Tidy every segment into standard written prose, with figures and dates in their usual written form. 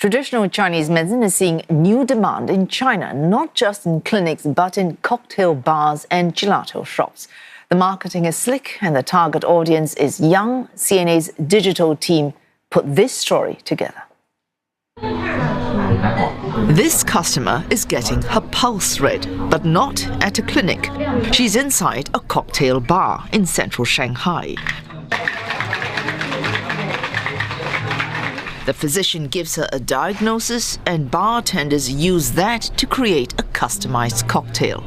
Traditional Chinese medicine is seeing new demand in China, not just in clinics, but in cocktail bars and gelato shops. The marketing is slick and the target audience is young. CNA's digital team put this story together. This customer is getting her pulse read, but not at a clinic. She's inside a cocktail bar in central Shanghai. The physician gives her a diagnosis, and bartenders use that to create a customized cocktail.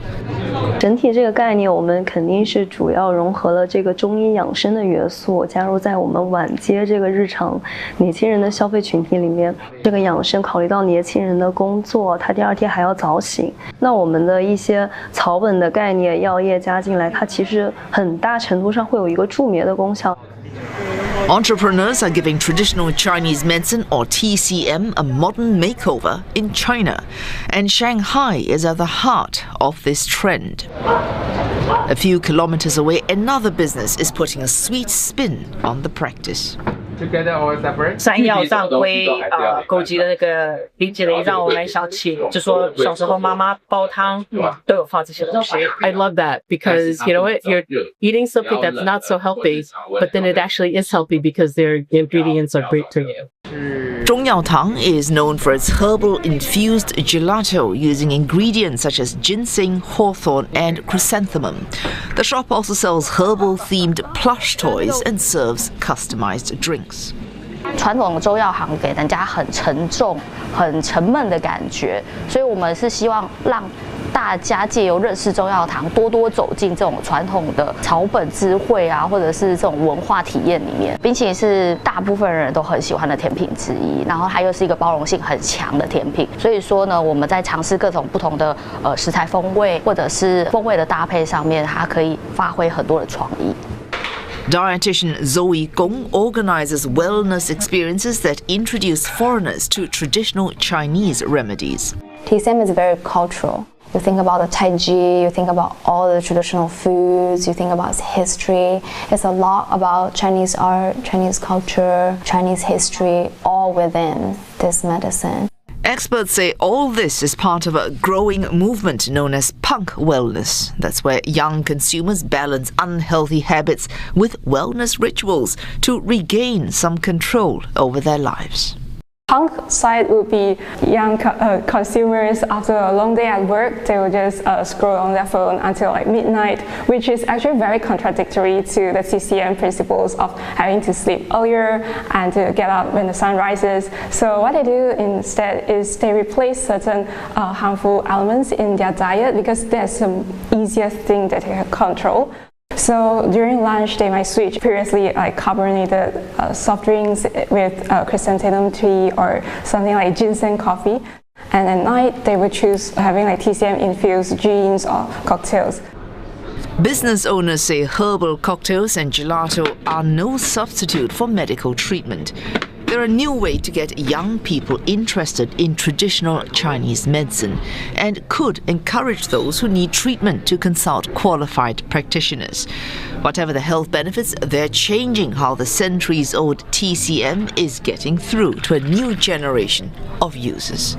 整体这个概念，我们肯定是主要融合了这个中医养生的元素，加入在我们晚间这个日常年轻人的消费群体里面。这个养生考虑到年轻人的工作，他第二天还要早醒，那我们的一些草本的概念、药液加进来，它其实很大程度上会有一个助眠的功效。 Entrepreneurs are giving traditional Chinese medicine, or TCM, a modern makeover in China. And Shanghai is at the heart of this trend. A few kilometers away, another business is putting a sweet spin on the practice. 山药上灰枸杞的那个冰淇淋让我们想起，就说小时候妈妈煲汤都有放这些东西。I love that because you know what, you're eating something that's not so healthy, but then it actually is healthy because their ingredients are great for you. Zhongyaotang is known for its herbal infused gelato using ingredients such as ginseng, hawthorn and chrysanthemum. The shop also sells herbal themed plush toys and serves customized drinks. 传统的中药行给人家很沉重、很沉闷的感觉，所以我们是希望让大家借由认识中药行，多多走进这种传统的草本智慧啊，或者是这种文化体验里面。冰淇淋是大部分人都很喜欢的甜品之一，然后它又是一个包容性很强的甜品，所以说呢，我们在尝试各种不同的食材风味或者是风味的搭配上面，它可以发挥很多的创意。 Dietitian Zoe Gong organizes wellness experiences that introduce foreigners to traditional Chinese remedies. TCM is very cultural. You think about the Tai Chi, you think about all the traditional foods, you think about its history. It's a lot about Chinese art, Chinese culture, Chinese history, all within this medicine. Experts say all this is part of a growing movement known as punk wellness. That's where young consumers balance unhealthy habits with wellness rituals to regain some control over their lives. Punk side would be young consumers after a long day at work, they will just scroll on their phone until like midnight, which is actually very contradictory to the TCM principles of having to sleep earlier and to get up when the sun rises. So what they do instead is they replace certain harmful elements in their diet because there's some easier thing that they can control. So during lunch, they might switch previously like carbonated soft drinks with chrysanthemum tea or something like ginseng coffee. And at night, they would choose having like TCM infused gins or cocktails. Business owners say herbal cocktails and gelato are no substitute for medical treatment. They're a new way to get young people interested in traditional Chinese medicine and could encourage those who need treatment to consult qualified practitioners. Whatever the health benefits, they're changing how the centuries-old TCM is getting through to a new generation of users.